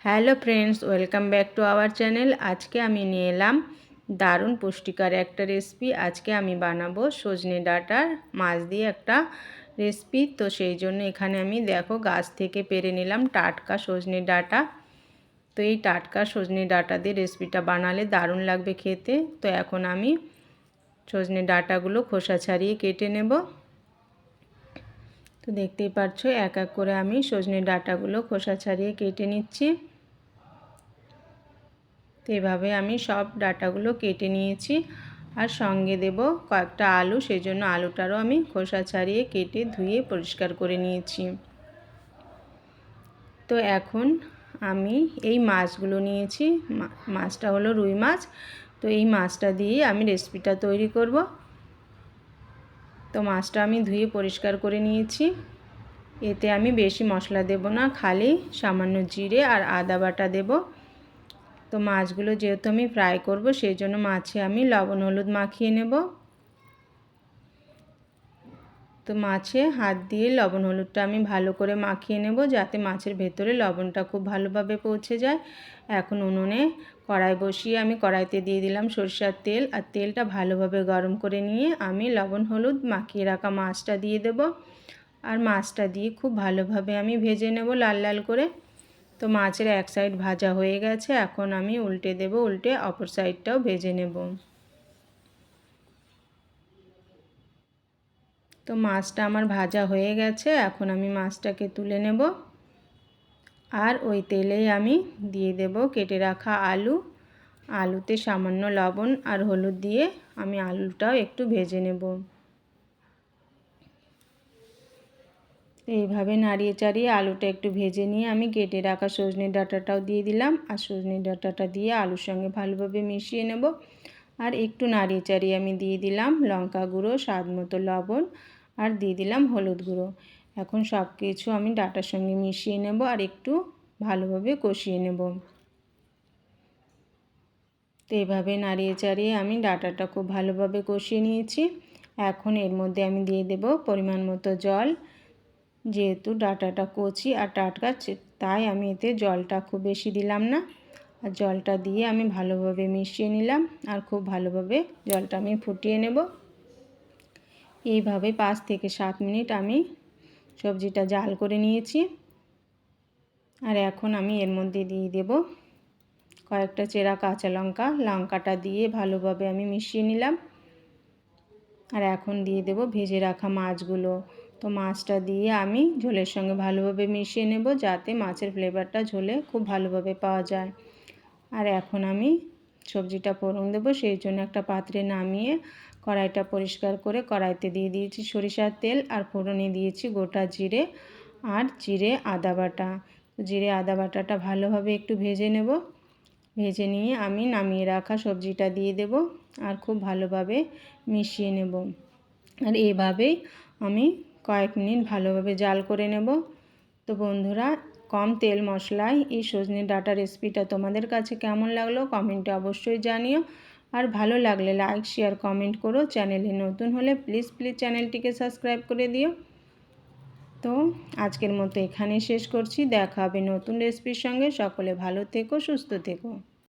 Hello friends, welcome back to our channel. আজকে আমি নিয়ে এলাম দারুণ পুষ্টিকর একটা রেসিপি। আজকে আমি বানাবো সজনে ডাঁটার মাছ দিয়ে একটা রেসিপি। তো সেই জন্য এখানে আমি দেখো গাছ থেকে পেরে নিলাম টাটকা সজনে ডাঁটা। তো এই টাটকা সজনে ডাঁটা দিয়ে রেসিপিটা বানালে দারুণ লাগবে খেতে। তো এখন আমি সজনে ডাঁটাগুলো খোসা ছাড়িয়ে কেটে নেব। তো দেখতেই পাচ্ছ এক এক করে আমি সজনে ডাঁটাগুলো খোসা ছাড়িয়ে কেটে নিচ্ছি। তো এভাবে আমি সব ডাঁটাগুলো কেটে নিয়েছি আর সঙ্গে দেব কয়েকটা আলু, সেই জন্য আলুটারও আমি খোসা ছাড়িয়ে কেটে ধুয়ে পরিষ্কার করে নিয়েছি। তো এখন আমি এই মাছগুলো নিয়েছি, মাছটা হলো রুই মাছ। তো এই মাছটা দিয়ে আমি রেসিপিটা তৈরি করব। তো মাছটা আমি ধুয়ে পরিষ্কার করে নিয়েছি। এতে আমি বেশি মশলা দেব না, খালি সামান্য জিরে আর আদা বাটা দেব। তো মাছগুলো যেহেতু আমি ফ্রাই করব সেই জন্য মাছে আমি লবণ হলুদ মাখিয়ে নেব। তো মাছে হাত দিয়ে লবণ হলুদটা আমি ভালো করে মাখিয়ে নেব যাতে মাছের ভেতরে লবণটা খুব ভালোভাবে পৌঁছে যায়। এখন উনুনে কড়াই বসিয়ে আমি কড়াইতে দিয়ে দিলাম সরষের তেল, আর তেলটা ভালোভাবে গরম করে নিয়ে আমি লবণ হলুদ মাখিয়ে রাখা মাছটা দিয়ে দেব। আর মাছটা দিয়ে খুব ভালোভাবে আমি ভেজে নেব লাল লাল করে। তো মাছের এক সাইড ভাজা হয়ে গেছে, এখন আমি উল্টে দেব, উল্টে অপর সাইডটাও ভেজে নেব। তো মাছটা আমার ভাজা হয়ে গেছে, এখন আমি মাছটাকে তুলে নেব। আর ওই তেলেই আমি দিয়ে দেব কেটে রাখা আলু। আলুতে সামান্য লবণ আর হলুদ দিয়ে আমি আলুটাও একটু ভেজে নেব। এইভাবে নাড়িয়ে চাড়িয়ে আলুটা একটু ভেজে নিয়ে আমি কেটে রাখা সজনে ডাঁটাটাও দিয়ে দিলাম, আর সজনে ডাঁটাটা দিয়ে আলুর সঙ্গে ভালোভাবে মিশিয়ে নেব। আর একটু নাড়িয়ে চাড়িয়ে আমি দিয়ে দিলাম লঙ্কা গুঁড়ো, স্বাদ মতো লবণ, আর দিয়ে দিলাম হলুদ গুঁড়ো। এখন সব কিছু আমি ডাঁটার সঙ্গে মিশিয়ে নেব আর একটু ভালোভাবে কষিয়ে নেব। তো এভাবে নাড়িয়ে চাড়িয়ে আমি ডাঁটাটা খুব ভালোভাবে কষিয়ে নিয়েছি। এখন এর মধ্যে আমি দিয়ে দেব পরিমাণ মতো জল। যেহেতু ডাঁটাটা কচি আর টাটকা, তাই আমি এতে জলটা খুব বেশি দিলাম না। আর জলটা দিয়ে আমি ভালোভাবে মিশিয়ে নিলাম আর খুব ভালোভাবে জলটা আমি ফুটিয়ে নেব। এইভাবে 5 থেকে 7 মিনিট আমি সবজিটা জাল করে নিয়েছি। আর এখন আমি এর মধ্যে দিয়ে দেব কয়েকটা চেরা কাঁচা লঙ্কা। লঙ্কাটা দিয়ে ভালোভাবে আমি মিশিয়ে নিলাম। আর এখন দিয়ে দেব ভেজে রাখা মাছগুলো। তো মাছটা দিয়ে আমি ঝোলের সঙ্গে ভালোভাবে মিশিয়ে নেব যাতে মাছের ফ্লেভারটা ঝোলে খুব ভালোভাবে পাওয়া যায়। আর এখন আমি সবজিটা ফোড়ন দেবো, সেই জন্য একটা পাত্রে নামিয়ে কড়াইটা পরিষ্কার করে কড়াইতে দিয়ে দিয়েছি সরিষার তেল, আর ফোড়নে দিয়েছি গোটা জিরে আর জিরে আদা বাটা। জিরে আদা বাটাটা ভালোভাবে একটু ভেজে নেব। ভেজে নিয়ে আমি নামিয়ে রাখা সবজিটা দিয়ে দেব আর খুব ভালোভাবে মিশিয়ে নেব। আর এভাবেই আমি কয়েক মিনিট ভালোভাবে জাল করে নেব। তো বন্ধুরা, কম তেল মশলায় এই সজনে ডাঁটা রেসিপিটা তোমাদের কাছে কেমন লাগলো কমেন্টে অবশ্যই জানিও। আর ভালো লাগলে লাইক শেয়ার কমেন্ট করো। চ্যানেলে নতুন হলে প্লিজ চ্যানেলটিকে সাবস্ক্রাইব করে দিও। তো আজকের মতো এখানেই শেষ করছি, দেখা হবে নতুন রেসিপির সঙ্গে। সকলে ভালো থেকো, সুস্থ থেকো।